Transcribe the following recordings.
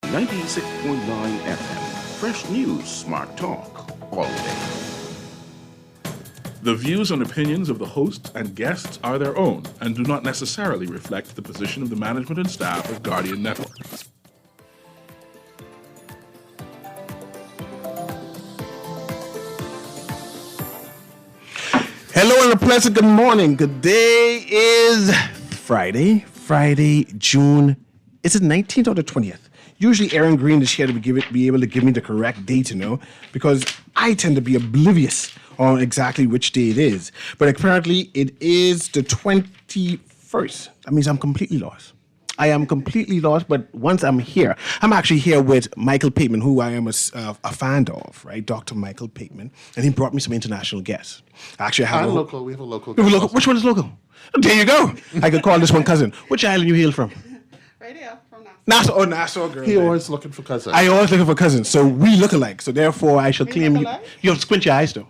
96.9 FM. Fresh news, smart talk, all day. The views and opinions of the hosts and guests are their own and do not necessarily reflect the position of the management and staff of Guardian Network. Hello and a pleasant good morning. Good day is Friday, June. Is it 19th or the 20th? Usually Aaron Green is here to be able to give me the correct date, because I tend to be oblivious on exactly which day it is. But apparently it is the 21st. That means I'm completely lost. I am completely lost, but once I'm here, I'm actually here with Michael Pateman, who I am a fan of, right? Dr. Michael Pateman, and he brought me some international guests. Actually, I have local. We have a local. Which one is local? There you go. I could call this one cousin. Which island you hail from? Right here, from Nassau. Nassau. Oh, Nassau, girl. He always looking for cousins. I always looking for cousins, so we look alike. So therefore, I shall claim you. alike? You have to squint your eyes, though.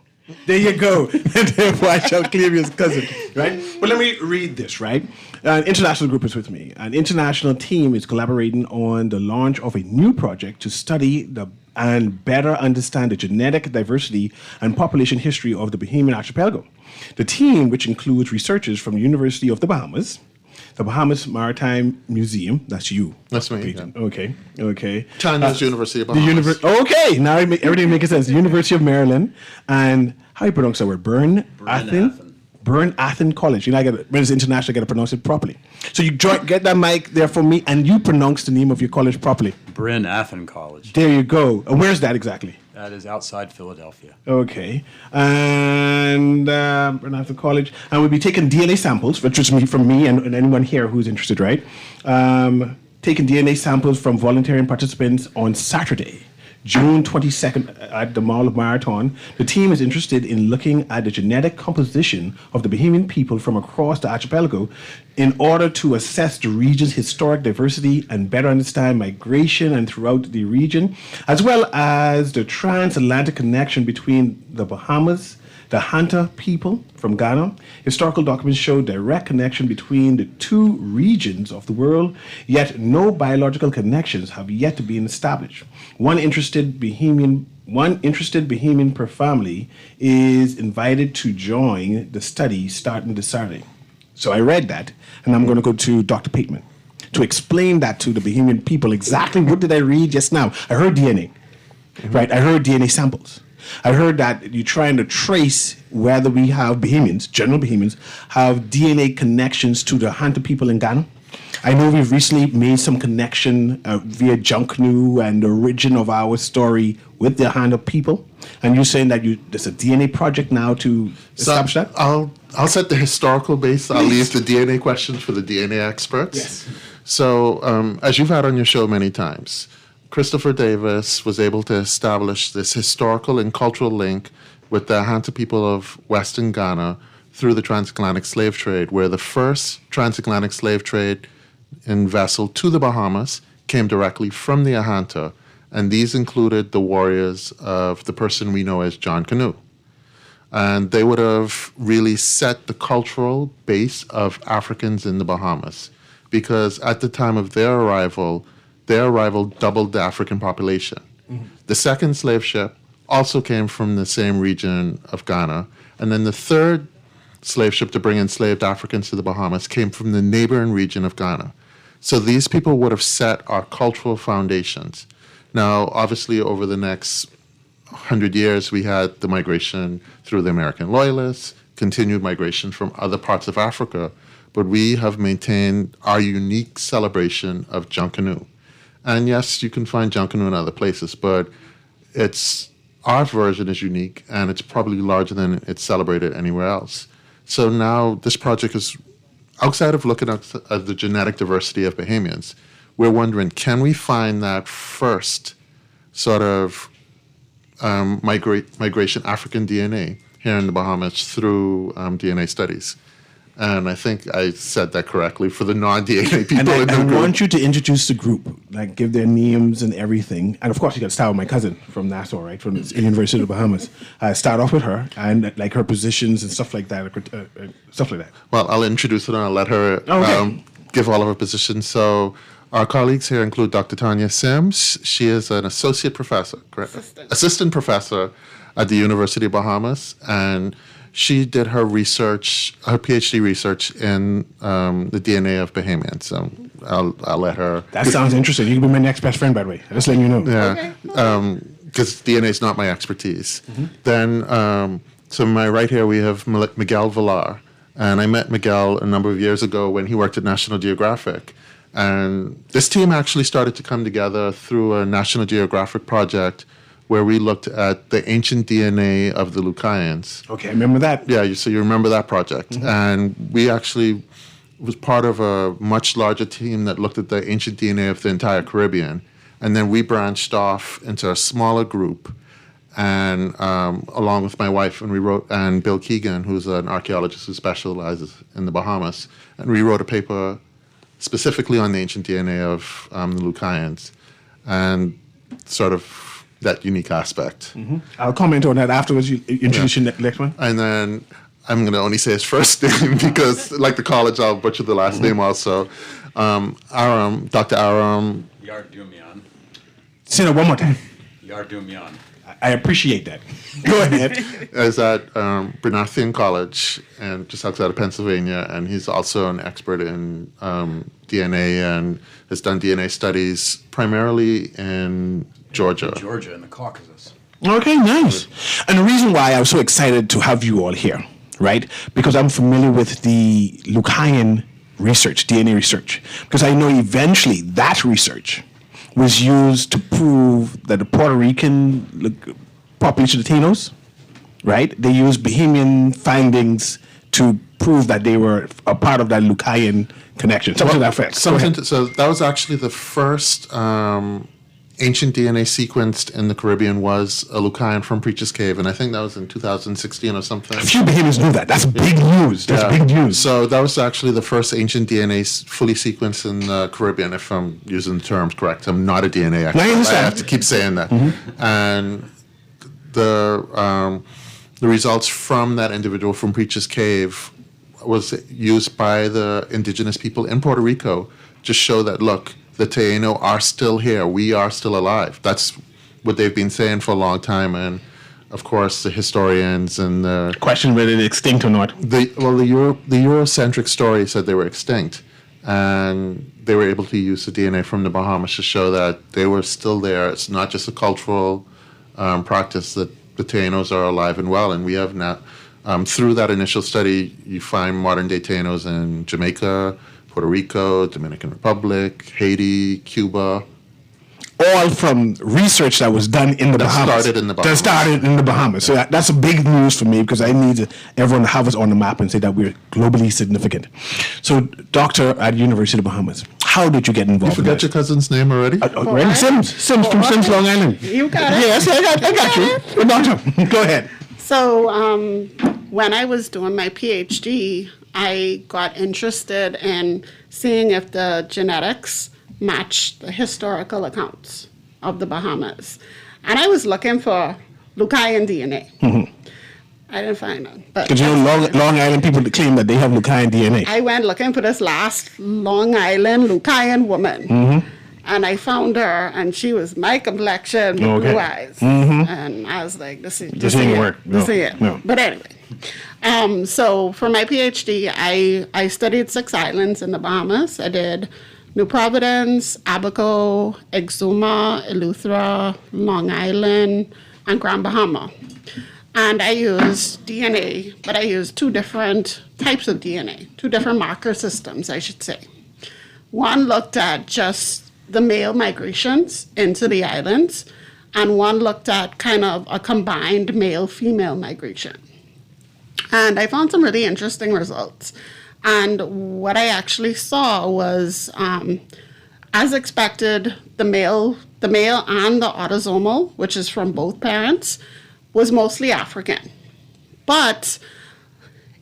There you go. And therefore, I shall claim you as cousin, right? But let me read this, right? An international group is with me. An international team is collaborating on the launch of a new project to study and better understand the genetic diversity and population history of the Bahamian archipelago. The team, which includes researchers from the University of the Bahamas, the Bahamas Maritime Museum, that's you. That's me. Peyton. Yeah. Okay. China's University of Bahamas. Okay, now everything makes sense. The University of Maryland, and how you pronounce that word? Bern Athen College. When it's international, I got to pronounce it properly. So you get that mic there for me, and you pronounce the name of your college properly. Bryn Athen College. There you go. And where's that exactly? That is outside Philadelphia. Okay. And Bryn Athen College. And we'll be taking DNA samples, which is from me and anyone here who's interested, right? Taking DNA samples from volunteering participants on Saturday, June 22nd at the Mall of Marathon. The team is interested in looking at the genetic composition of the Bahamian people from across the archipelago in order to assess the region's historic diversity and better understand migration and throughout the region, as well as the transatlantic connection between the Bahamas, the Hanta people from Ghana. Historical documents show direct connection between the two regions of the world, yet no biological connections have yet to be established. One interested Bahamian per family is invited to join the study starting this Saturday. So I read that, and I'm going to go to Dr. Pateman to explain that to the Bahamian people. Exactly what did I read just now? I heard DNA, right? I heard DNA samples. I heard that you're trying to trace whether we have Bahamians, general Bahamians, have DNA connections to the Hanta people in Ghana. I know we've recently made some connection via Junknu and the origin of our story with the Hanta people. And you're saying that there's a DNA project now to establish that? I'll set the historical base. I'll leave the DNA questions for the DNA experts. Yes. So, as you've had on your show many times, Christopher Davis was able to establish this historical and cultural link with the Hanta people of Western Ghana through the transatlantic slave trade, where the first transatlantic slave trade in vessel to the Bahamas came directly from the Ahanta, and these included the warriors of the person we know as John Canoe. And they would have really set the cultural base of Africans in the Bahamas, because at the time of their arrival doubled the African population. Mm-hmm. The second slave ship also came from the same region of Ghana, and then the third slave ship to bring enslaved Africans to the Bahamas came from the neighboring region of Ghana. So these people would have set our cultural foundations. Now, obviously, over the next 100 years, we had the migration through the American Loyalists, continued migration from other parts of Africa, but we have maintained our unique celebration of Junkanoo. And yes, you can find Junkanoo in other places, but our version is unique, and it's probably larger than it's celebrated anywhere else. So now this project is, outside of looking at the genetic diversity of Bahamians, we're wondering, can we find that first sort of migration African DNA here in the Bahamas through DNA studies? And I think I said that correctly for the non-DNA people in the group. I want you to introduce the group, like give their names and everything. And of course, you got to start with my cousin from Nassau, right, from the University of the Bahamas. Start off with her and like her positions and stuff like that. Well, I'll introduce her and I'll let her give all of her positions. So Our colleagues here include Dr. Tanya Sims. She is an associate professor, correct? Assistant professor at the University of Bahamas, and she did her research, her PhD research in the DNA of Bahamians. So I'll let her. That sounds interesting. You can be my next best friend, by the way. Just letting you know. Yeah, because DNA is not my expertise. Then, to my right here, we have Miguel Villar. And I met Miguel a number of years ago when he worked at National Geographic. And this team actually started to come together through a National Geographic project where we looked at the ancient DNA of the Lucayans. Okay, I remember that. Yeah, so you remember that project. And we actually was part of a much larger team that looked at the ancient DNA of the entire Caribbean. And then we branched off into a smaller group, and along with my wife, and Bill Keegan, who's an archaeologist who specializes in the Bahamas, and we wrote a paper specifically on the ancient DNA of the Lucayans, and sort of that unique aspect. I'll comment on that afterwards. You introduce your next one. And then I'm going to only say his first name because, like the college, I'll butcher the last name also. Dr. Aram. Yardumian. Say that one more time. Yardumian. I appreciate that. Go ahead. Is at Bernathian College, and just outside of Pennsylvania, and he's also an expert in DNA and has done DNA studies primarily in Georgia. Georgia and the Caucasus. Okay, nice. And the reason why I was so excited to have you all here, right? Because I'm familiar with the Lucayan research, DNA research. Because I know eventually that research was used to prove that the Puerto Rican population of Taínos, right? They used Bahamian findings to prove that they were a part of that Lucayan connection. Something to that effect. So that was actually the first ancient DNA sequenced in the Caribbean was a Lucayan from Preacher's Cave, and I think that was in 2016 or something. A few Bahamians knew that. That's big news. That's big news. So that was actually the first ancient DNA fully sequenced in the Caribbean, if I'm using the terms correct. I'm not a DNA expert. I understand. I have to keep saying that. And the results from that individual from Preacher's Cave was used by the indigenous people in Puerto Rico to show that, look, the Taino are still here. We are still alive. That's what they've been saying for a long time. And, of course, the historians and the... Question whether they're extinct or not. The Eurocentric story said they were extinct. And they were able to use the DNA from the Bahamas to show that they were still there. It's not just a cultural practice, that the Tainos are alive and well. And we have now, through that initial study, you find modern-day Tainos in Jamaica, Puerto Rico, Dominican Republic, Haiti, Cuba. All from research that was done in the Bahamas. That started in the Bahamas. That started in the Bahamas. So that's a big news for me because I need everyone to have us on the map and say that we're globally significant. So, doctor at University of the Bahamas, how did you get involved? You forgot your cousin's name already? Randy Sims from Sims, Long Island. You got it. Yes, I got you. Doctor, go ahead. So when I was doing my PhD, I got interested in seeing if the genetics matched the historical accounts of the Bahamas. And I was looking for Lucayan DNA. I didn't find none. Because Long Island people claim that they have Lucayan DNA. I went looking for this last Long Island Lucayan woman. And I found her, and she was my complexion with blue eyes. And I was like, this ain't work. This ain't it. No. But anyway, so for my PhD, I studied 6 islands in the Bahamas. I did New Providence, Abaco, Exuma, Eleuthera, Long Island, and Grand Bahama. And I used DNA, but I used 2 different types of DNA, 2 different marker systems, I should say. One looked at just the male migrations into the islands, and one looked at kind of a combined male-female migration. And I found some really interesting results. And what I actually saw was, as expected, the male and the autosomal, which is from both parents, was mostly African. But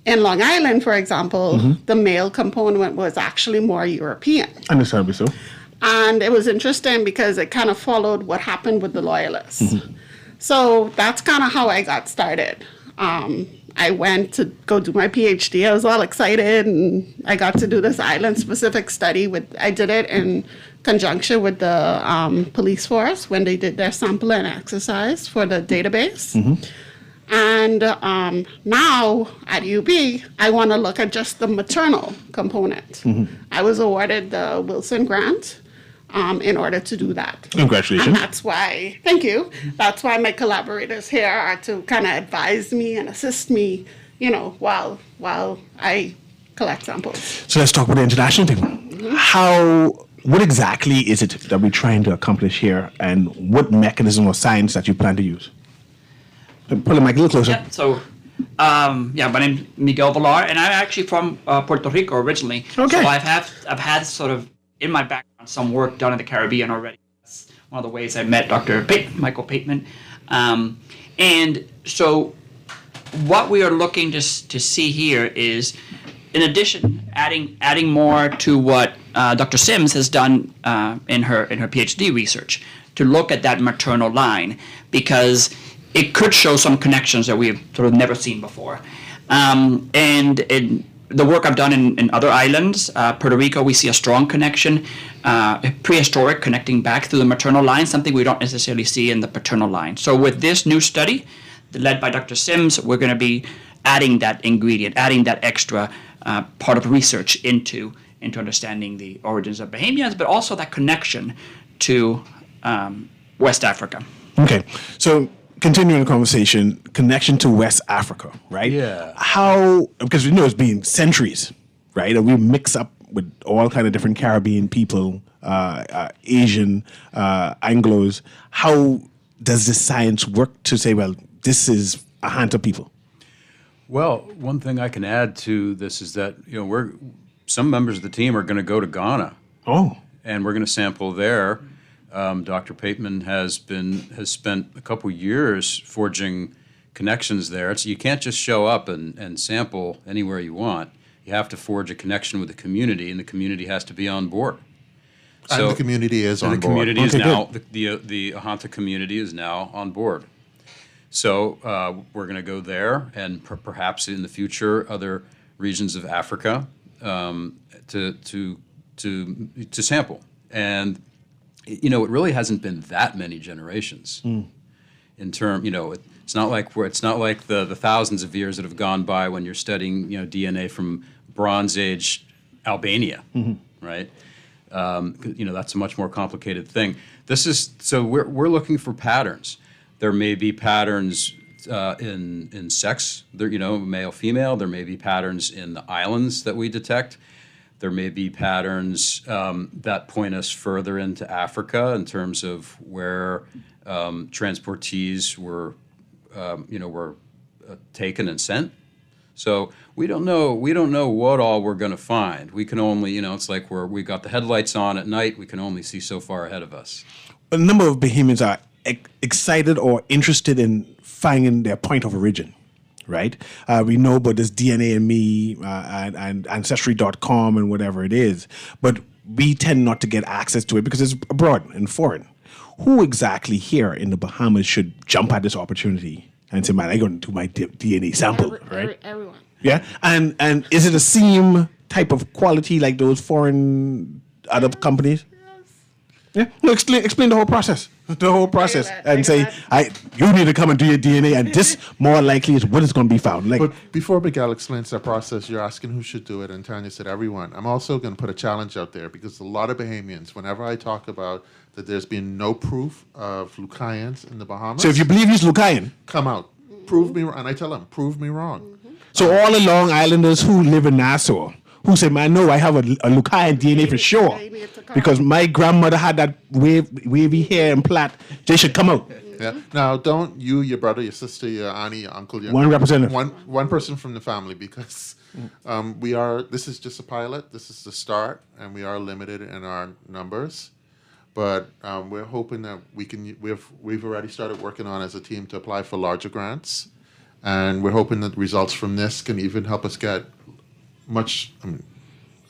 in Long Island, for example, the male component was actually more European. Understandably so. And it was interesting because it kind of followed what happened with the Loyalists. So that's kind of how I got started. I went to go do my PhD. I was all excited, and I got to do this island-specific study. I did it in conjunction with the police force when they did their sampling exercise for the database. And now at UB, I want to look at just the maternal component. I was awarded the Wilson Grant in order to do that. Congratulations. And that's why, thank you. That's why my collaborators here are to kind of advise me and assist me, while I collect samples. So let's talk about the international thing. What exactly is it that we're trying to accomplish here, and what mechanism or science that you plan to use? Pull the mic a little closer. Yeah, so, my name's Miguel Villar, and I'm actually from Puerto Rico originally. Okay. So I've had sort of in my background some work done in the Caribbean already. That's one of the ways I met Dr. Michael Pateman. And so what we are looking to see here is, in addition, adding more to what Dr. Sims has done in her PhD research to look at that maternal line, because it could show some connections that we've sort of never seen before. And in the work I've done in other islands, Puerto Rico, we see a strong connection, prehistoric, connecting back through the maternal line, something we don't necessarily see in the paternal line. So with this new study, led by Dr. Sims, we're going to be adding that ingredient, adding that extra part of research into understanding the origins of Bahamians, but also that connection to West Africa. Okay, so continuing the conversation, connection to West Africa, right? Yeah. How, because we know it's been centuries, right? And we mix up with all kind of different Caribbean people, Asian, Anglos. How does this science work to say, well, this is a Hanta people? Well, one thing I can add to this is that some members of the team are going to go to Ghana. Oh. And we're going to sample there. Dr. Pateman has spent a couple years forging connections there. So you can't just show up and sample anywhere you want. You have to forge a connection with the community, and the community has to be on board. And the community is on board. The community is Okay, now good. the Ahanta community is now on board. So we're going to go there, and perhaps in the future other regions of Africa to sample. And it really hasn't been that many generations. In term, it's not like the thousands of years that have gone by when you're studying DNA from Bronze Age Albania, right? That's a much more complicated thing. We're looking for patterns. There may be patterns in sex, male, female. There may be patterns in the islands that we detect. There may be patterns that point us further into Africa in terms of where transportees were taken and sent. So we don't know what all we're going to find. We can only, it's like we got the headlights on at night. We can only see so far ahead of us. A number of Bahamians are excited or interested in finding their point of origin, right? We know about this DNA and Me and Ancestry.com and whatever it is, but we tend not to get access to it because it's abroad and foreign. Who exactly here in the Bahamas should jump at this opportunity and say, man, I'm going to do my DNA sample, right? Everyone. Yeah, and is it the same type of quality like those foreign other companies? Yeah, no, explain the whole process. The whole process, and say, you need to come and do your DNA, and this more likely is what is going to be found. But before Miguel explains the process, you're asking who should do it, and Tanya said everyone. I'm also going to put a challenge out there because a lot of Bahamians, whenever I talk about that there's been no proof of Lucayans in the Bahamas. So if you believe he's Lucayan, come out, prove me wrong. And I tell them, prove me wrong. So all the Long Islanders who live in Nassau, who say, man, no, I have a Lucayan DNA for sure. Because my grandmother had that wavy hair and plait. They should come out. Yeah. Now, don't you, your brother, your sister, your auntie, your uncle, your One representative. one person from the family, because this is just a pilot. This is the start, and we are limited in our numbers. But we're hoping that we've already started working on as a team to apply for larger grants. And we're hoping that results from this can even help us get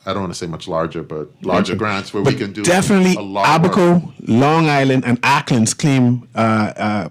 I don't want to say much larger, but larger grants where we can do definitely a lot of work. Abaco, Long Island, and Acklands claim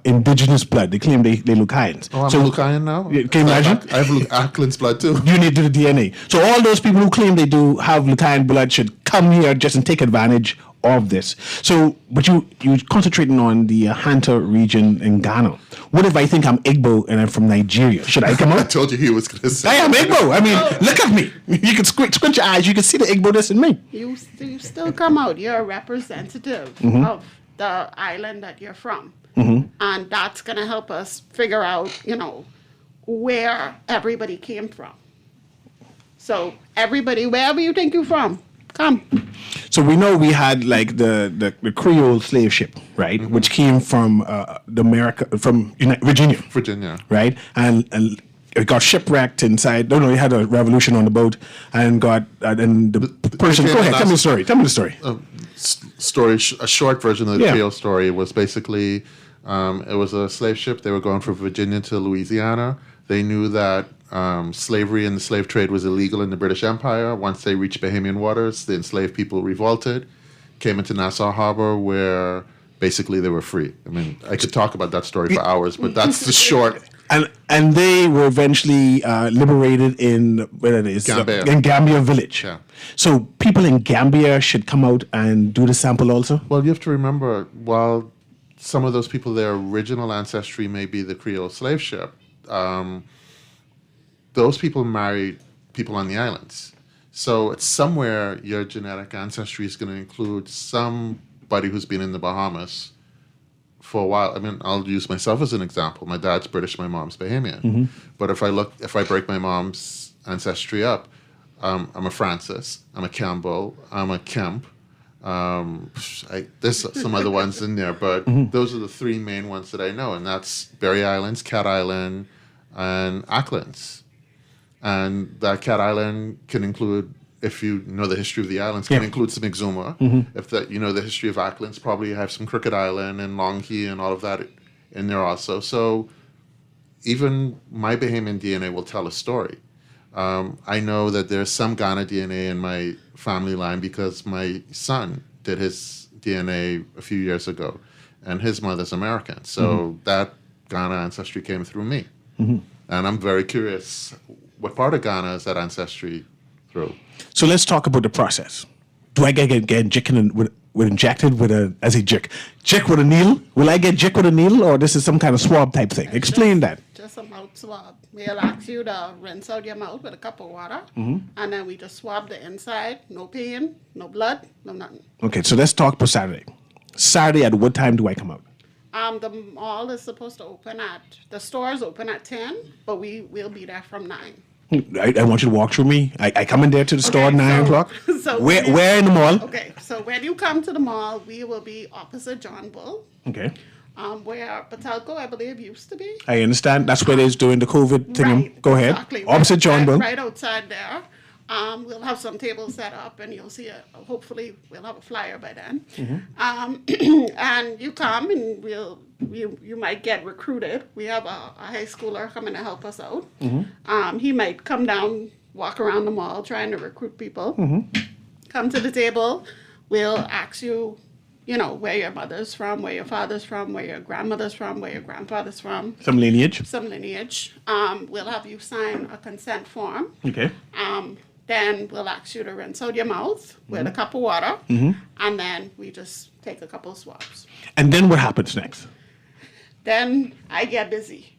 indigenous blood. They claim they Lucayans. Oh, I'm a Lucayan now? Yeah, can you imagine? I have Ackland's blood too. You need to do the DNA. So all those people who claim they do have Lucayan blood should come here just and take advantage of this. So, but you're concentrating on the Hanta region in Ghana. What if I think I'm Igbo and I'm from Nigeria? Should I come I out? told you he was going to say I am Igbo. I mean, look at me. You can squint your eyes. You can see the Igbo-ness in me. You still come out. You're a representative of the island that you're from. And that's going to help us figure out, where everybody came from. So everybody, wherever you think you're from, come. So we know we had like the Creole slave ship, right, which came from Virginia. Virginia. Right, and it got shipwrecked inside. No, it had a revolution on the boat and the person. Go ahead, tell me the story. Tell me the story. A short version of the Yeah. Creole story was basically it was a slave ship. They were going from Virginia to Louisiana. They knew that slavery and the slave trade was illegal in the British Empire. Once they reached Bahamian waters, the enslaved people revolted, came into Nassau Harbor, where basically they were free. I mean, I could talk about that story for hours, but that's the short. And they were eventually liberated in where it is Gambia. in Gambia village. Yeah. So people in Gambia should come out and do the sample also. Well, you have to remember, while some of those people, their original ancestry may be the Creole slave ship, those people married people on the islands. So it's somewhere your genetic ancestry is going to include somebody who's been in the Bahamas for a while. I mean, I'll use myself as an example. My dad's British, my mom's Bahamian. But if I break my mom's ancestry up, I'm a Francis, I'm a Campbell, I'm a Kemp. There's some other ones in there, but those are the three main ones that I know, and that's Berry Islands, Cat Island, and Acklands. And that Cat Island can include, if you know the history of the islands, can include some Exuma. If you know the history of Acklands, probably have some Crooked Island and Long Key and all of that in there also. So even my Bahamian DNA will tell a story. I know that there's some Ghana DNA in my family line because my son did his DNA a few years ago, and his mother's American. So that Ghana ancestry came through me. And I'm very curious, what part of Ghana is that ancestry through? So let's talk about the process. Do I get injected with a needle? Will I get jick with a needle, or this is some kind of swab type thing? Explain that. Just a mouth swab. We'll ask you to rinse out your mouth with a cup of water, and then we just swab the inside. No pain, no blood, no nothing. Okay, so let's talk about Saturday. Saturday, at what time do I come out? The mall is supposed to the stores open at 10, but we'll be there from 9. I want you to walk through me. I come in there to the store at 9 o'clock. So where in the mall? Okay, so when you come to the mall, we will be opposite John Bull, Okay. where Patelco, I believe, used to be. I understand. That's where they're doing the COVID thing. Right, Go ahead. exactly. Opposite John Bull. Right outside there. We'll have some tables set up, and you'll see hopefully we'll have a flyer by then. And you come, and you might get recruited. We have a high schooler coming to help us out. He might come down, walk around the mall, trying to recruit people. Come to the table. We'll ask you, where your mother's from, where your father's from, where your grandmother's from, where your grandfather's from. Some lineage. We'll have you sign a consent form. Okay. Then we'll ask you to rinse out your mouth with a cup of water, and then we just take a couple of swabs. And then what happens next? Then I get busy.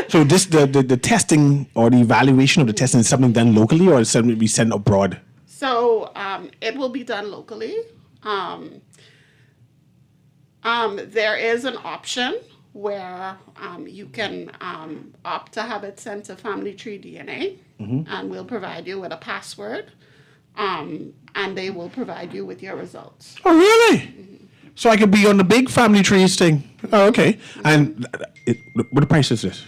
So the testing or the evaluation of the testing is something done locally, or is something be sent abroad? So it will be done locally. There is an option where you can opt to have it sent to Family Tree DNA, and we'll provide you with a password, and they will provide you with your results. Oh, really? So I could be on the big Family Trees thing. Oh, okay. And what the price is this?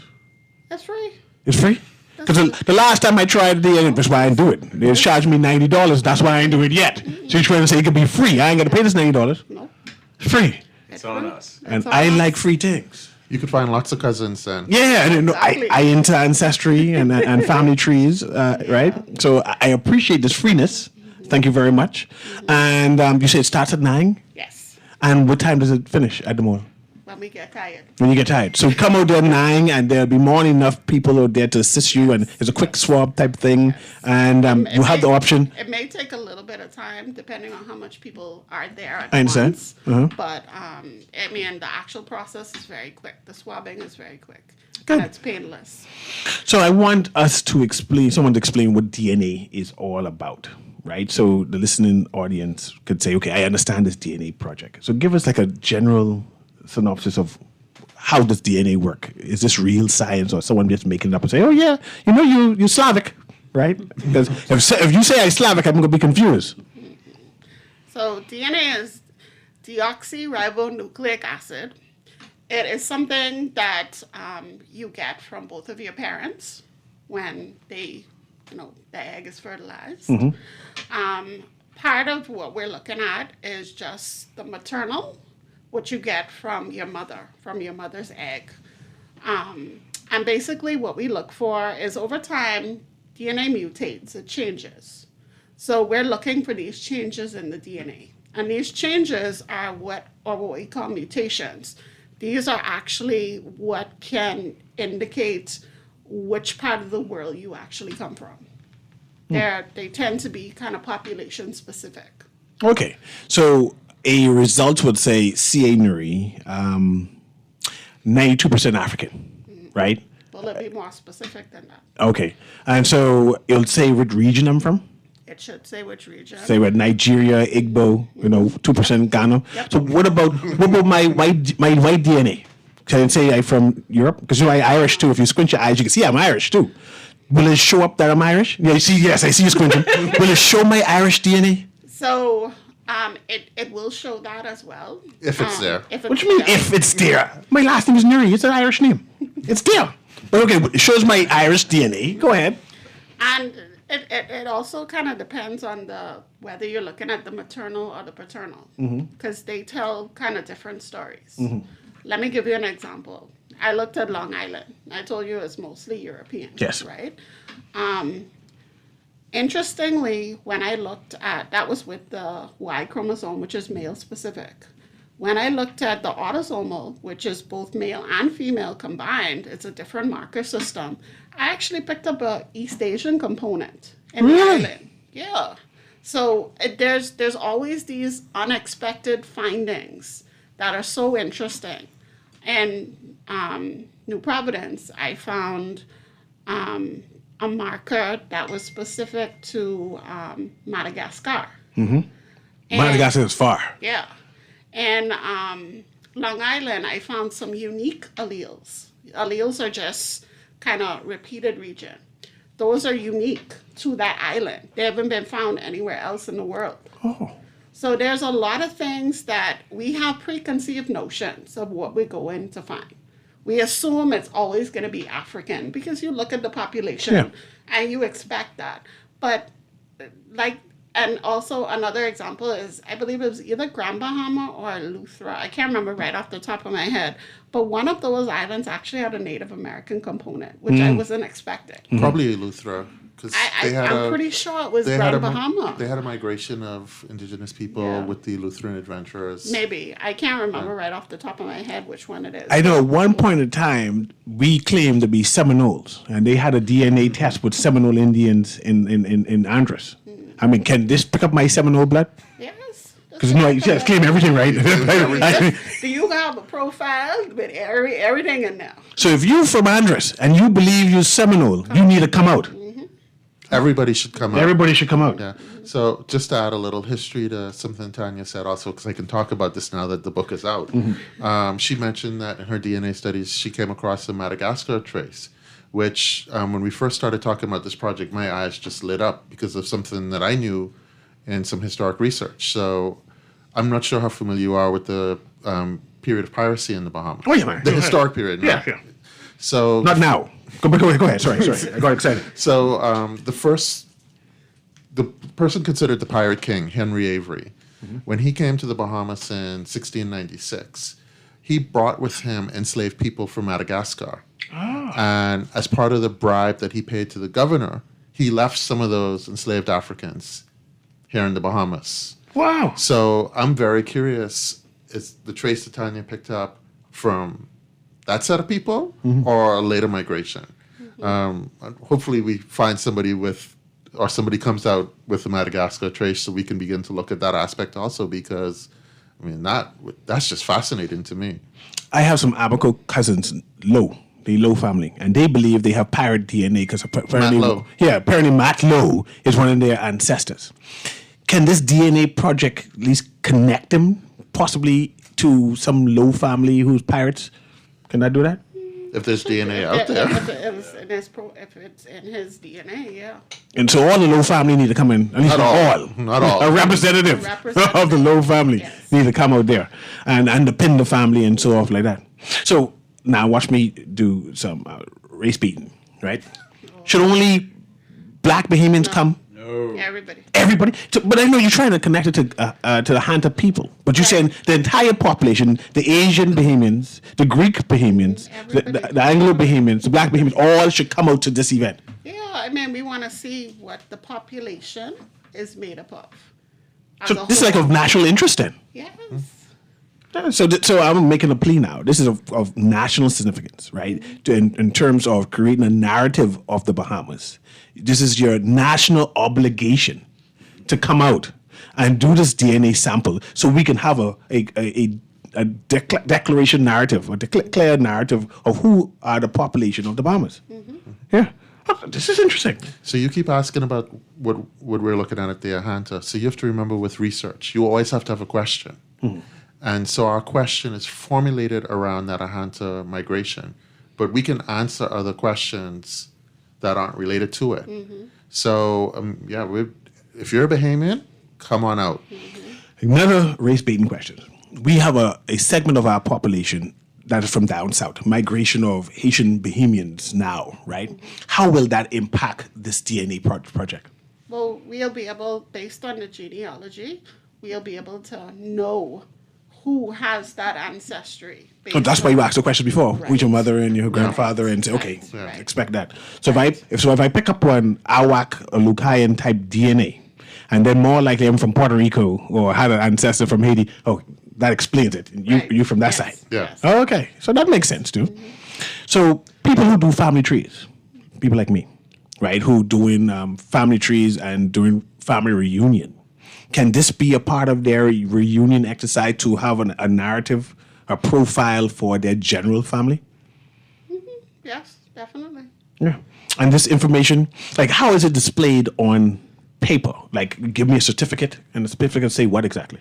That's free. It's free? Because the last time I tried it, that's why I didn't do it. They charged me $90. That's why I ain't do it yet. So you're trying to say it could be free. I ain't got to pay this $90. No. It's free. It's on us. And I like free things. You could find lots of cousins then. Yeah, and Exactly. I into ancestry and family trees, right? So I appreciate this freeness. Thank you very much. And you say it starts at 9? Yes, And what time does it finish at the mall? when we get tired. When you get tired. So come out there 9, and there'll be more than enough people out there to assist you, and it's a quick swab type thing, and you have the option. It may take a little bit of time, depending on how much people are there at I understand. once. Uh-huh. But I mean, the actual process is very quick. The swabbing is very quick, Good. and it's painless. So I want us to explain, someone to explain what DNA is all about, right? So the listening audience could say, okay, I understand this DNA project. So give us like a general synopsis of how does DNA work? Is this real science, or someone just making it up and say, oh yeah, you're Slavic, right? Because if you say I'm Slavic, I'm going to be confused. So DNA is deoxyribonucleic acid. It is something that you get from both of your parents when the egg is fertilized. Part of what we're looking at is just the maternal, what you get from your mother's egg. And basically what we look for is over time, DNA mutates, it changes. So we're looking for these changes in the DNA. And these changes are what we call mutations. These are actually what can indicate which part of the world you actually come from. They tend to be kind of population specific. Okay, so a result would say CA Newry, 92% African, right? Will it be more specific than that? Okay, and so it'll say what region I'm from. It should say which region. Say we're Nigeria, Igbo, 2% Ghana. Yep. So what about my white DNA? Can I say I'm from Europe? Because I'm Irish too. If you squint your eyes, you can see I'm Irish too. Will it show up that I'm Irish? Yeah, you see. Yes, I see you squinting. Will it show my Irish DNA? So it will show that as well. If it's there. If it's What do you mean there. if it's there? My last name is Newry. It's an Irish name. It's there. But okay, it shows my Irish DNA. Go ahead. And it also kind of depends on whether you're looking at the maternal or the paternal, because they tell kind of different stories. Let me give you an example. I looked at Long Island. I told you it's mostly European. Yes. Right? Interestingly, when I looked at, that was with the Y chromosome, which is male specific. When I looked at the autosomal, which is both male and female combined, it's a different marker system. I actually picked up a East Asian component in the Really? island. Yeah. So there's always these unexpected findings that are so interesting. And New Providence, I found a marker that was specific to Madagascar. And- Madagascar is far. yeah. And Long Island, I found some unique alleles. Alleles are just kind of repeated region. Those are unique to that island. They haven't been found anywhere else in the world. Oh. So there's a lot of things that we have preconceived notions of what we're going to find. We assume it's always going to be African because you look at the population Yeah. and you expect that. But and also another example is, I believe it was either Grand Bahama or Eleuthera. I can't remember right off the top of my head. But one of those islands actually had a Native American component, which I wasn't expecting. Probably Eleuthera, because I'm pretty sure it was Grand Bahama. They had a migration of indigenous people Yeah. with the Lutheran adventurers. Maybe. I can't remember right off the top of my head which one it is. I know at one point in time, we claimed to be Seminoles, and they had a DNA test with Seminole Indians in Andros. I mean, can this pick up my Seminole blood? Yes. Because you just claim everything, right? Do you have a profile with everything in there? So if you're from Andros and you believe you're Seminole, you need to come out. Everybody should come out. Everybody should come out. Yeah. So just to add a little history to something Tanya said also, because I can talk about this now that the book is out. She mentioned that in her DNA studies, she came across a Madagascar trace, which when we first started talking about this project, my eyes just lit up because of something that I knew in some historic research. So I'm not sure how familiar you are with the period of piracy in the Bahamas. Oh, yeah, man. The Go historic period. Yeah, no? yeah. So Not now. Go ahead. Sorry. I got excited. So the person considered the pirate king, Henry Avery, when he came to the Bahamas in 1696, he brought with him enslaved people from Madagascar. And as part of the bribe that he paid to the governor, he left some of those enslaved Africans here in the Bahamas. Wow. So I'm very curious, is the trace that Tanya picked up from that set of people or a later migration? Hopefully we find somebody somebody comes out with the Madagascar trace so we can begin to look at that aspect also, because I mean, that's just fascinating to me. I have some Abaco cousins, the Lowe family, and they believe they have pirate DNA because apparently, apparently Matt Lowe is one of their ancestors. Can this DNA project at least connect them possibly to some Lowe family who's pirates? Can I do that? If there's DNA out there. If it's in his DNA, yeah. And so all the Lowe family need to come in. At least Not all. A representative of the Lowe family need to come out there and underpin the family and so off like that. So now watch me do some race beating, right? Should only black Bahamians come? Everybody. Everybody? So, but I know you're trying to connect it to the Hunter people. But you're saying the entire population, the Asian Bahamians, the Greek Bahamians, the Anglo Bahamians, the black Bahamians, all should come out to this event. Yeah, I mean, we want to see what the population is made up of. So this is like of national interest then? Yes. So I'm making a plea now. This is of national significance, right? In terms of creating a narrative of the Bahamas. This is your national obligation to come out and do this DNA sample so we can have a declaration narrative, a declared narrative of who are the population of the Bahamas. Yeah. This is interesting. So you keep asking about what we're looking at the Ahanta. So you have to remember with research, you always have to have a question. And so our question is formulated around that Ahanta migration, but we can answer other questions that aren't related to it. So, if you're a Bahamian, come on out. Another race baiting question. We have a segment of our population that is from down south, migration of Haitian Bahamians now, right? How will that impact this DNA project? Well, we'll be able, based on the genealogy, we'll be able to know who has that ancestry. Oh, that's why you asked the question before. Right. Who's your mother and your grandfather, and say, okay, Right. expect that. So if I pick up one Awak or Lucayan type DNA, and then more likely I'm from Puerto Rico or had an ancestor from Haiti, oh, that explains it. You from that side. Yeah. Yes. Oh, okay, so that makes sense too. So people who do family trees, people like me, right, who doing family trees and doing family reunion, can this be a part of their reunion exercise to have a narrative, a profile for their general family? Yes, definitely. Yeah. And this information, like, how is it displayed on paper? Like, give me a certificate, and the certificate say what exactly?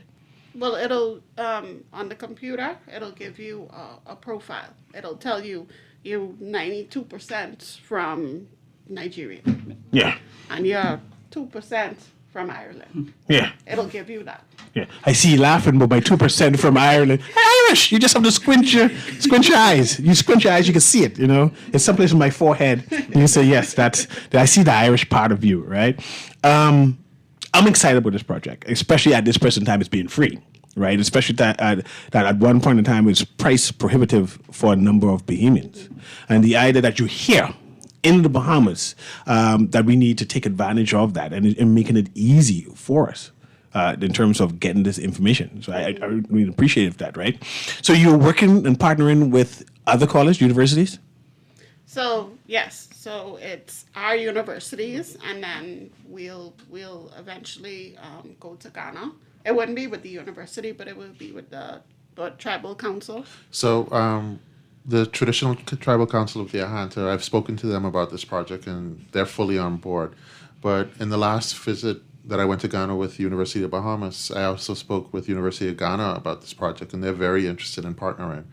Well, it'll, on the computer, it'll give you a profile. It'll tell you 92% from Nigeria. Yeah. And you're 2% from Ireland. Yeah. It'll give you that. Yeah. I see you laughing, but by 2% from Ireland, Irish. You just have to squint your eyes. You squint your eyes, you can see it. You know, it's someplace in my forehead, and you say, "Yes, I see the Irish part of you." Right. I'm excited about this project, especially at this present time. It's being free, right? Especially that at one point in time it was price prohibitive for a number of Bahamians, and the idea that you're here in the Bahamas, that we need to take advantage of that and making it easy for us. In terms of getting this information. So I really appreciate that, right? So you're working and partnering with other colleges, universities? So, yes. So it's our universities, and then we'll eventually go to Ghana. It wouldn't be with the university, but it would be with the tribal council. So the traditional tribal council of the Ahanta, I've spoken to them about this project, and they're fully on board. But in the last visit that I went to Ghana with University of Bahamas, I also spoke with University of Ghana about this project, and they're very interested in partnering.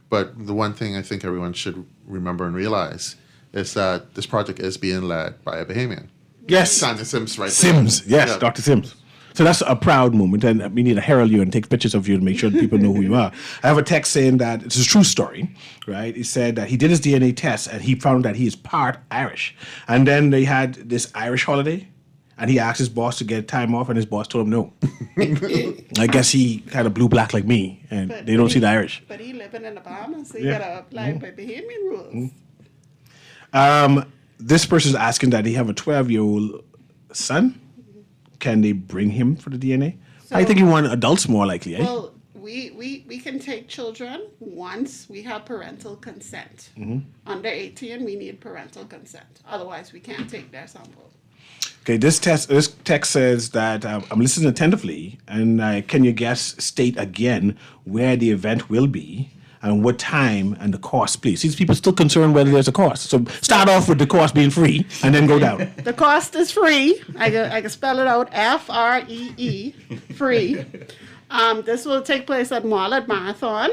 But the one thing I think everyone should remember and realize is that this project is being led by a Bahamian. Yes. Tanya Sims, right? Sims, there. yes, Yeah. Dr. Sims. So that's a proud moment, and we need to herald you and take pictures of you to make sure that people know who you are. I have a text saying that it's a true story, right? He said that he did his DNA test, and he found that he is part Irish. And then they had this Irish holiday, and he asked his boss to get time off, and his boss told him no. I guess he kind of blue black like me, and they don't see the Irish. But he living in the Bahamas, so you gotta apply by Bahamian rules. This person's asking that they have a 12-year-old son. Can they bring him for the DNA? I think you want adults more likely, eh? Well, we can take children once we have parental consent. Under 18, we need parental consent. Otherwise, we can't take their sample. Okay, this text says that I'm listening attentively, and can you state again where the event will be and what time and the cost, please? These people still concerned whether there's a cost. So start off with the cost being free and then go down. The cost is free. I can spell it out, FREE, free. This will take place at Marlet Marathon.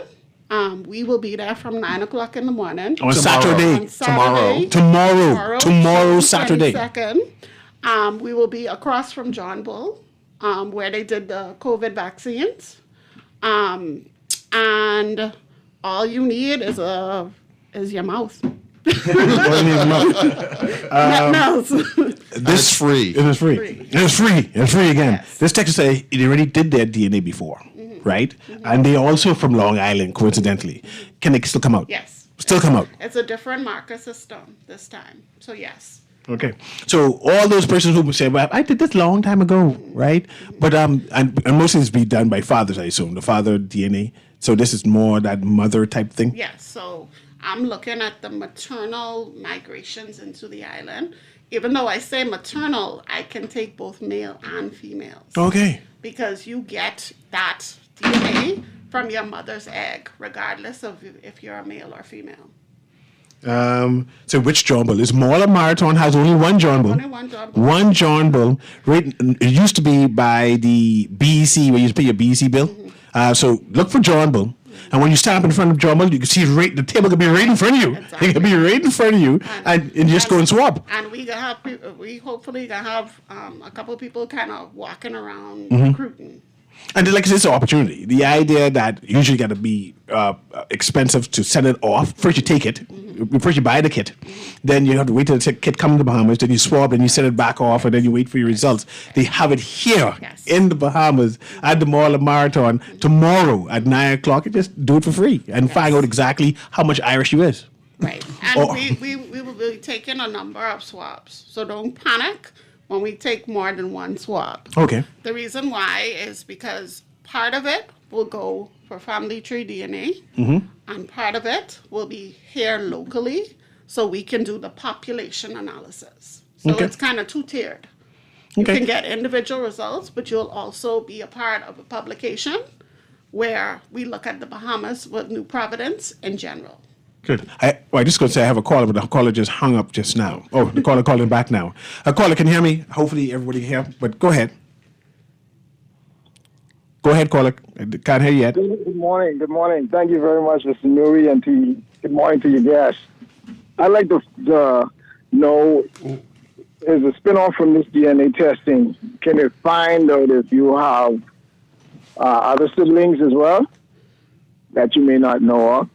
We will be there from 9 o'clock in the morning. On Saturday. Tomorrow, Saturday. 22nd. We will be across from John Bull, where they did the COVID vaccines. And all you need is your mouth. Nothing else. This free. It is free. It's free again. Yes. This text say they already did their DNA before, right? And they also from Long Island, coincidentally. Can they still come out? Yes. Still come out. It's a different marker system this time. So yes. Okay. So all those persons who say, well, I did this long time ago, right? But and most of this be done by fathers, I assume, the father DNA. So this is more that mother type thing? Yes. So I'm looking at the maternal migrations into the island. Even though I say maternal, I can take both male and females. Okay. Because you get that DNA from your mother's egg, regardless of if you're a male or female. So which John Bull? Is Marlet Marathon has only one John Bull? Only one John Bull. One John Bull. Right, it used to be by the BEC, where you pay your BEC bill. So look for John Bull. And when you stand up in front of John Bull, you can see the table could be right in front of you. Exactly. It could be right in front of you, and you just go and swap. And we gonna have we hopefully gonna have a couple of people kind of walking around recruiting. And like I said, it's an opportunity. The idea that usually got to be expensive to send it off. First you take it. First you buy the kit. Then you have to wait till the kit comes to the Bahamas. Then you swab and you send it back off, and then you wait for your results. They have it here in the Bahamas at the Marlet Marathon tomorrow at 9 o'clock. You just do it for free and find out exactly how much Irish you is. Right. And we will be taking a number of swabs. So don't panic when we take more than one swab. Okay. The reason why is because part of it will go for family tree DNA, and part of it will be here locally, so we can do the population analysis. So it's kind of two-tiered. You can get individual results, but you'll also be a part of a publication where we look at the Bahamas with New Providence in general. Good. I just going to say I have a caller, but the caller just hung up just now. Oh, the caller calling back now. Caller, can you hear me? Hopefully everybody can hear, but go ahead. Go ahead, caller. I can't hear you yet. Good morning. Good morning. Thank you very much, Mr. Newry, and good morning to your guests. I'd like to know, as a spin-off from this DNA testing, can it find out if you have other siblings as well that you may not know of?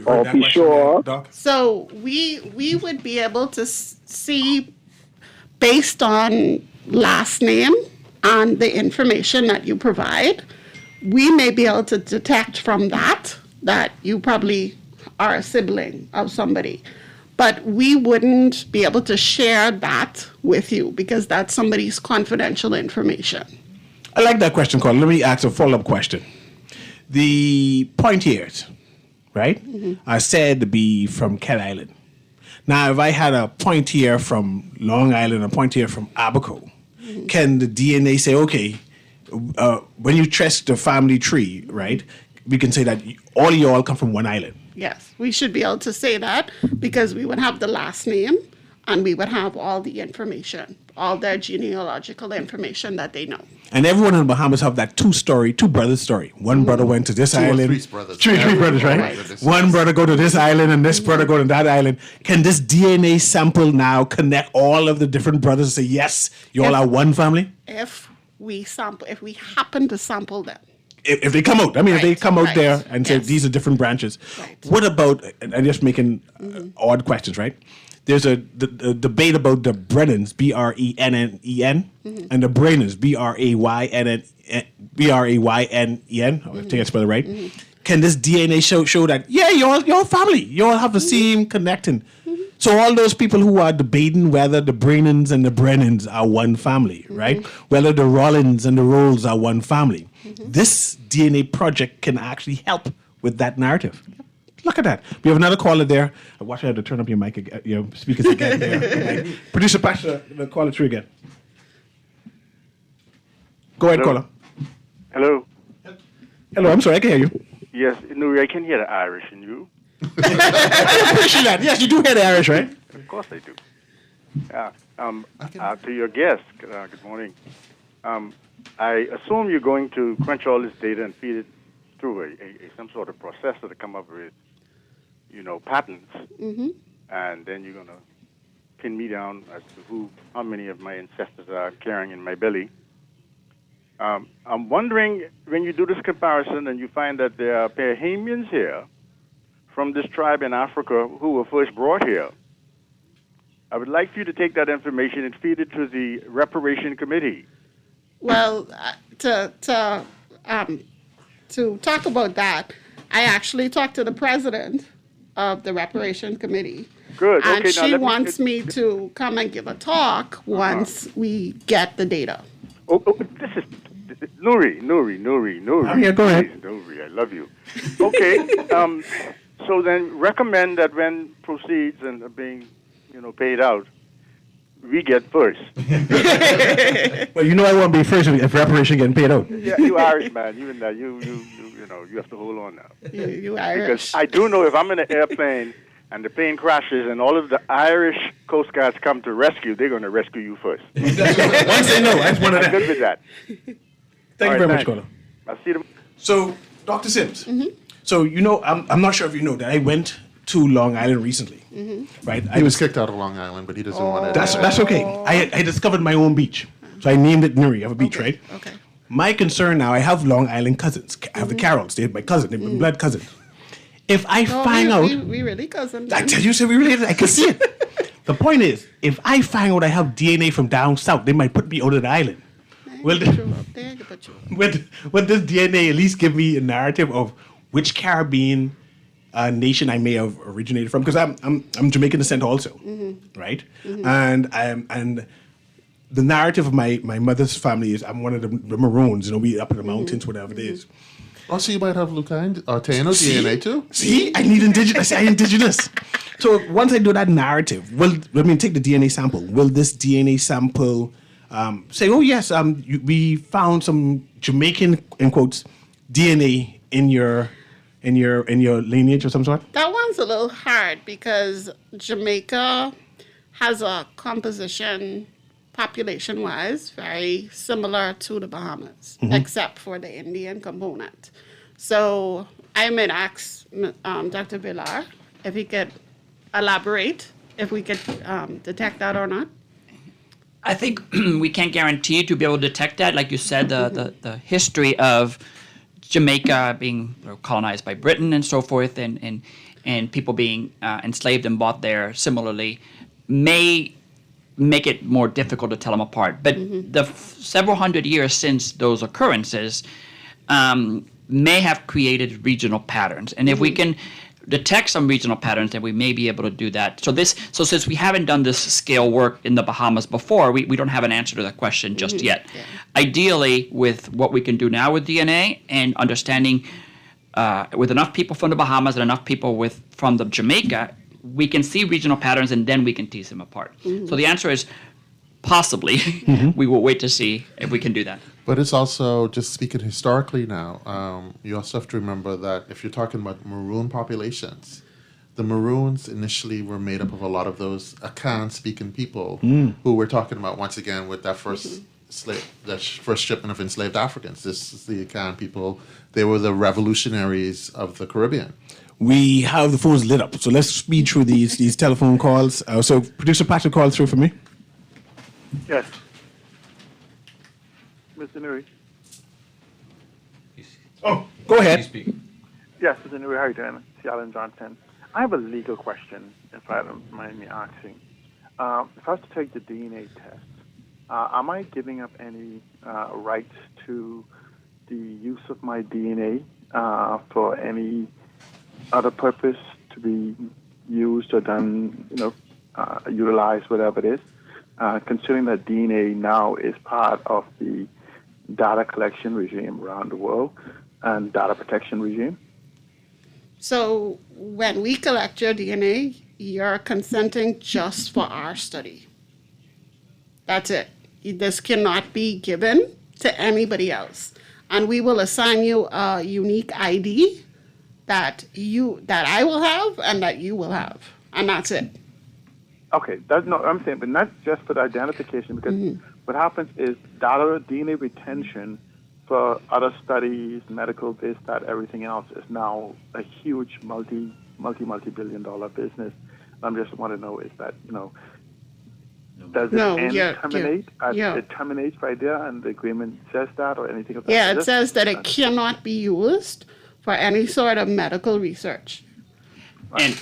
Or be sure. So we would be able to see based on last name and the information that you provide, we may be able to detect from that you probably are a sibling of somebody. But we wouldn't be able to share that with you because that's somebody's confidential information. I like that question, caller. Let me ask a follow-up question. The pointiers, right, are said to be from Cat Island. Now, if I had a pointier from Long Island, a pointier from Abaco, can the DNA say, okay, when you trace the family tree, right, we can say that all you all come from one island? Yes, we should be able to say that because we would have the last name and we would have all the information, all their genealogical information that they know. And everyone in the Bahamas have that two brothers story. One brother went to this island. Three brothers. Three brothers, right? One brother go to this island and this brother go to that island. Can this DNA sample now connect all of the different brothers and say, yes, you all are one family? If we happen to sample them. If they come out, if they come out there and say these are different branches. Right. What about, and I'm just making odd questions, right? there's a debate about the Brennans, Brennen, and the Brainers, Braynen. I think I spelled it right. Can this DNA show that you're family, you all have the same connecting? So all those people who are debating whether the Brainens and the Brennans are one family, right? Whether the Rollins and the Rolls are one family. This DNA project can actually help with that narrative. Look at that. We have another caller there. Watch, I have to turn up your mic again, your speakers again. There. Producer Pasha, the caller through again. Go ahead, caller. Hello. Hello, I'm sorry, I can hear you. Yes, Newry, I can hear the Irish in you. I appreciate that. Yes, you do hear the Irish, right? Of course I do. To your guest, good morning. I assume you're going to crunch all this data and feed it through some sort of processor to come up with, patterns. And then you're going to pin me down as to how many of my ancestors are carrying in my belly. I'm wondering, when you do this comparison and you find that there are Perhamians here from this tribe in Africa who were first brought here, I would like for you to take that information and feed it to the Reparation Committee. Well, to talk about that, I actually talked to the president of the Reparation Committee. Good. And okay, she wants me to come and give a talk once we get the data. This is Newry. I'm here, go ahead. Newry, I love you. Okay, so then recommend that when proceeds and are being, paid out, we get first. Well, I won't be first if reparation getting paid out. Yeah, you Irish man, you have to hold on now. You Irish. Because I do know if I'm in an airplane and the plane crashes and all of the Irish Coast Guards come to rescue, they're going to rescue you first. Once they know, that's one of them. I'm good with that. Thank you very much, caller. I'll see them. So, Dr. Sims, so I'm not sure if you know that I went to Long Island recently, right? He was kicked out of Long Island, but he doesn't want it. That's okay. I discovered my own beach, so I named it Newry. I have a beach, right? Okay. My concern now, I have Long Island cousins. I have the Carrolls. They're my cousin. They're my blood cousin. If I find out, we really cousins. I tell you, so we related. I can see it. The point is, if I find out I have DNA from down south, they might put me out of the island. Will this DNA at least give me a narrative of which Caribbean nation I may have originated from? Because I'm Jamaican descent also, right? And the narrative of my mother's family is I'm one of the Maroons. We up in the mountains, whatever it is. Also, you might have Lucine or Taino DNA too. See, I need indigenous. I'm indigenous. So once I do that narrative, take the DNA sample. Will this DNA sample say, oh yes, we found some Jamaican, in quotes, DNA in your lineage or some sort? That one's a little hard because Jamaica has a composition, population-wise, very similar to the Bahamas, except for the Indian component. So I might ask Dr. Villar if he could elaborate, if we could detect that or not. I think we can't guarantee to be able to detect that. Like you said, the history of Jamaica being colonized by Britain and so forth, and people being enslaved and bought there similarly may make it more difficult to tell them apart. But the several hundred years since those occurrences may have created regional patterns. And if we can detect some regional patterns, then we may be able to do that. So since we haven't done this scale work in the Bahamas before, we don't have an answer to that question just yet. Yeah. Ideally, with what we can do now with DNA and understanding with enough people from the Bahamas and enough people from the Jamaica, we can see regional patterns and then we can tease them apart. So the answer is possibly. We will wait to see if we can do that. But it's also, just speaking historically now, you also have to remember that if you're talking about Maroon populations, the Maroons initially were made up of a lot of those Akan-speaking people who we're talking about once again with that first first shipment of enslaved Africans. This is the Akan people. They were the revolutionaries of the Caribbean. We have the phones lit up, so let's speed through these telephone calls. So producer Patrick called through for me. Yes. Mr. Newry. Oh, go ahead. Yes, Mr. Newry, how are you doing? It's Alan Johnson. I have a legal question, if I don't mind me asking. If I was to take the DNA test, am I giving up any rights to the use of my DNA for any other purpose to be used or done, utilized, whatever it is? Considering that DNA now is part of the data collection regime around the world and data protection regime. So when we collect your DNA, you're consenting just for our study. That's it. This cannot be given to anybody else. And we will assign you a unique ID that I will have and that you will have. And that's it. Okay, that's no, I'm saying, but not just for the identification, because what happens is DNA retention for other studies, medical, this, that, everything else is now a huge multi-billion-dollar business. I'm just want to know is that, does it terminate? It terminates right there, and the agreement says that, or anything of that? Yeah, it says that it cannot be used for any sort of medical research. Right.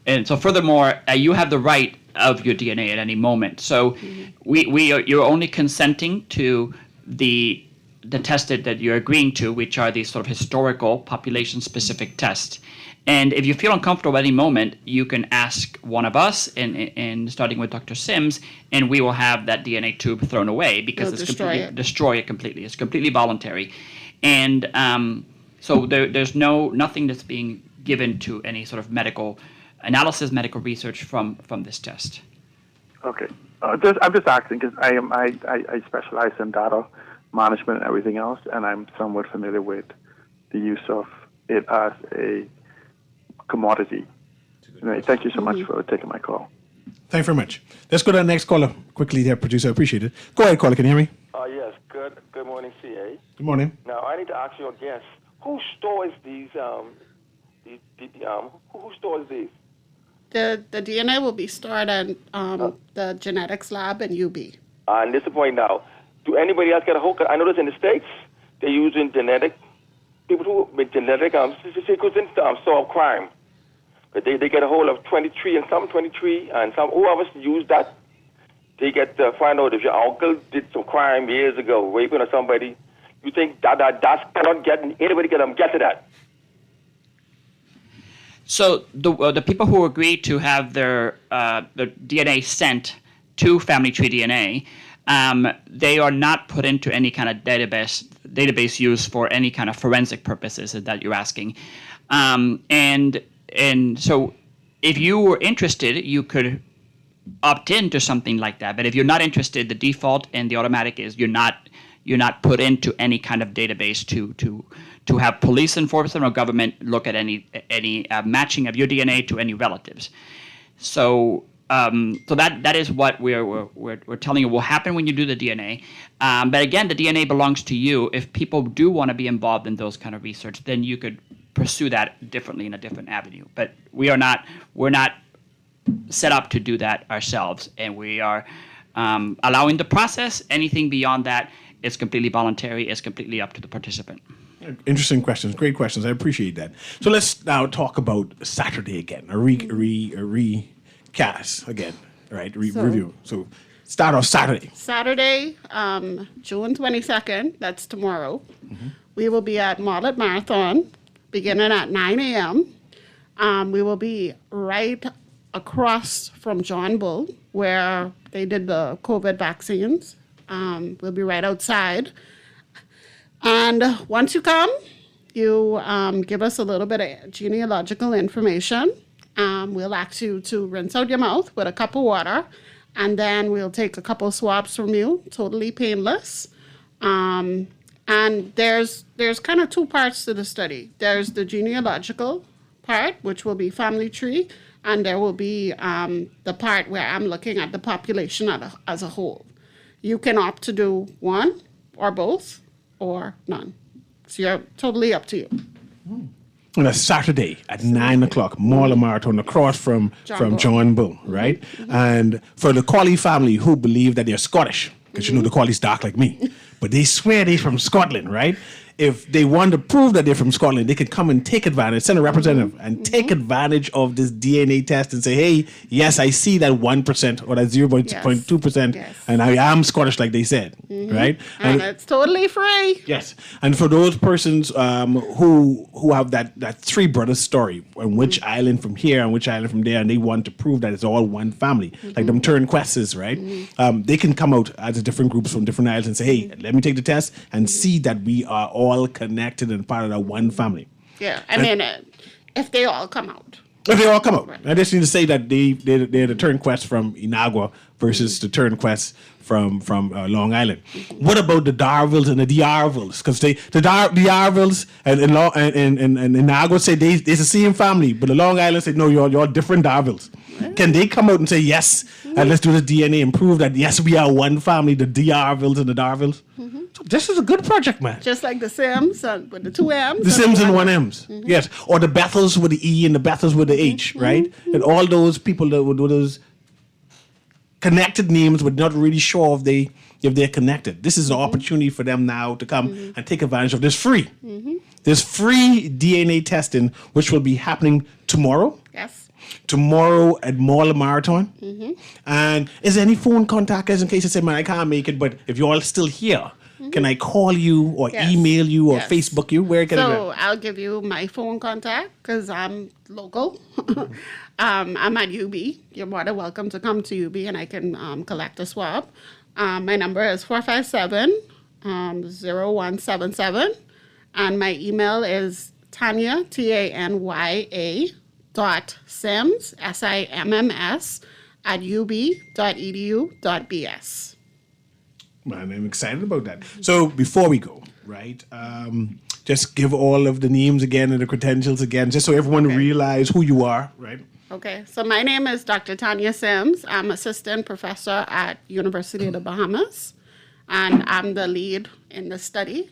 And so furthermore, you have the right of your DNA at any moment. So you're only consenting to the test that you're agreeing to, which are these sort of historical population-specific tests. And if you feel uncomfortable at any moment, you can ask one of us, and starting with Dr. Sims, and we will have that DNA tube thrown away because destroy it completely. It's completely voluntary. And so there's nothing that's being given to any sort of medical analysis, medical research from this test. Okay. I'm just asking because I specialize in data management and everything else, and I'm somewhat familiar with the use of it as a commodity. Anyway, thank you so much for taking my call. Thank you very much. Let's go to the next caller quickly there, producer. I appreciate it. Go ahead, caller. Can you hear me? Yes. Good morning, CA. Good morning. Now, I need to ask your guest, who stores these, who stores these? The DNA will be stored in the genetics lab in UB. And this is the point now. Do anybody else get a hold? I notice in the States, they're using people who make genetic sequencing solve crime. But they get a hold of 23, and some whoever's used that, they get to find out if your uncle did some crime years ago, raping or somebody. You think that cannot get anybody can get to that? So the people who agree to have their DNA sent to Family Tree DNA, they are not put into any kind of database use for any kind of forensic purposes that you're asking. And so if you were interested, you could opt into something like that. But if you're not interested, the default and the automatic is you're not put into any kind of database to have police enforcement or government look at any matching of your DNA to any relatives. So that is what we're telling you will happen when you do the DNA. But again, the DNA belongs to you. If people do want to be involved in those kind of research, then you could pursue that differently in a different avenue. But we're not set up to do that ourselves, and we are allowing the process. Anything beyond that is completely voluntary. It's completely up to the participant. Interesting questions. Great questions. I appreciate that. So let's now talk about Saturday again. A recast again, right? Review. So start off Saturday. Saturday, June 22nd, that's tomorrow. We will be at Marlet Marathon beginning at 9 a.m. We will be right across from John Bull, where they did the COVID vaccines. We'll be right outside. And once you come, you give us a little bit of genealogical information. We'll ask you to rinse out your mouth with a cup of water, and then we'll take a couple swabs from you, totally painless. And there's kind of two parts to the study. There's the genealogical part, which will be family tree, and there will be the part where I'm looking at the population as a whole. You can opt to do one or both or none. So you're totally up to you. On a Saturday at 9 o'clock, Marlet Marathon across from John Bull, right? And for the Colley family who believe that they're Scottish, because you know the Colley's dark like me, but they swear they're from Scotland, right? if they want to prove that they're from Scotland, they could come and take advantage, send a representative and take advantage of this DNA test and say, hey, yes, I see that 1% or that 0.2%, and I am Scottish, like they said, right? And it's totally free. Yes. And for those persons who have that three brothers story, on which island from here and which island from there, and they want to prove that it's all one family, like them turnquests, right? They can come out as different groups from different islands and say, hey, let me take the test and see that we are all connected and part of that one family. Yeah, I mean, if they all come out. If they all come out. Right. I just need to say that they're the turnquests from Inagua versus the turnquests from Long Island. What about the Darvilles and the D'Arvilles? Because the Darvilles and Inagua say they're the same family, but the Long Island say, no, you're different Darvilles. Can they come out and say, yes, and let's do the DNA and prove that, yes, we are one family, the D'Arvilles and the Darvilles? So this is a good project, man. Just like the Sims with the 2 M's. The Sims and 1 M's. Yes. Or the Bethels with the E and the Bethels with the H, right? And all those people that would do those connected names but not really sure if they're connected. This is an opportunity for them now to come and take advantage of this free. This free DNA testing, which will be happening tomorrow. Yes. Tomorrow at Mall Marathon. And is there any phone contact in case you say, man, I can't make it, but if you're all still here, can I call you or email you or Facebook you? Where can I go? So I'll give you my phone contact because I'm local. I'm at UB. You're more than welcome to come to UB and I can collect a swab. My number is 457-0177. And my email is Tanya, Tanya, .sims, SIMMS, @ub.edu.bs. Man, I'm excited about that. So before we go, right, just give all of the names again and the credentials again, just so everyone realize who you are, right? Okay, so my name is Dr. Tanya Sims. I'm assistant professor at University of the Bahamas, and I'm the lead in the study.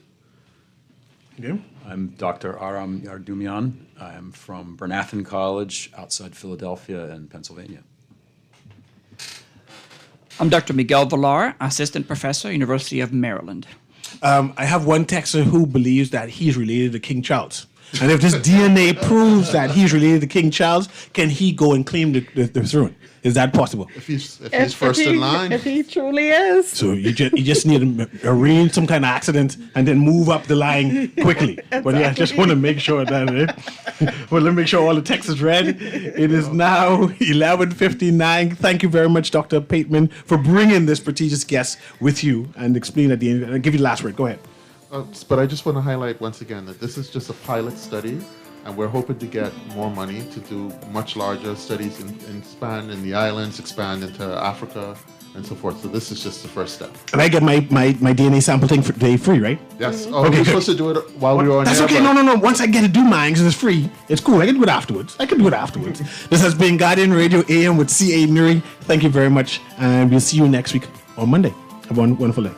Yeah. I'm Dr. Aram Yardumian. I'm from Bernathen College outside Philadelphia in Pennsylvania. I'm Dr. Miguel Villar, assistant professor, University of Maryland. I have one texter who believes that he's related to King Charles. And if this DNA proves that he's related to King Charles, can he go and claim the throne? Is that possible? If he's first in line. If he truly is. So you just need to arrange some kind of accident and then move up the line quickly. But yeah, I just want to make sure that well, let me make sure all the text is read. It is now 11:59. Thank you very much, Dr. Pateman, for bringing this prestigious guest with you and explain at the end. I'll give you the last word. Go ahead. But I just want to highlight once again that this is just a pilot study, and we're hoping to get more money to do much larger studies and expand in the islands, expand into Africa, and so forth. So this is just the first step. And I get my DNA sample thing for today free, right? Yes. Oh, we're supposed to do it while we were on That's air, okay. but- No. Once I get to do mine, because it's free, it's cool. I can do it afterwards. This has been Guardian Radio AM with C.A. Newry. Thank you very much, and we'll see you next week on Monday. Have a wonderful day.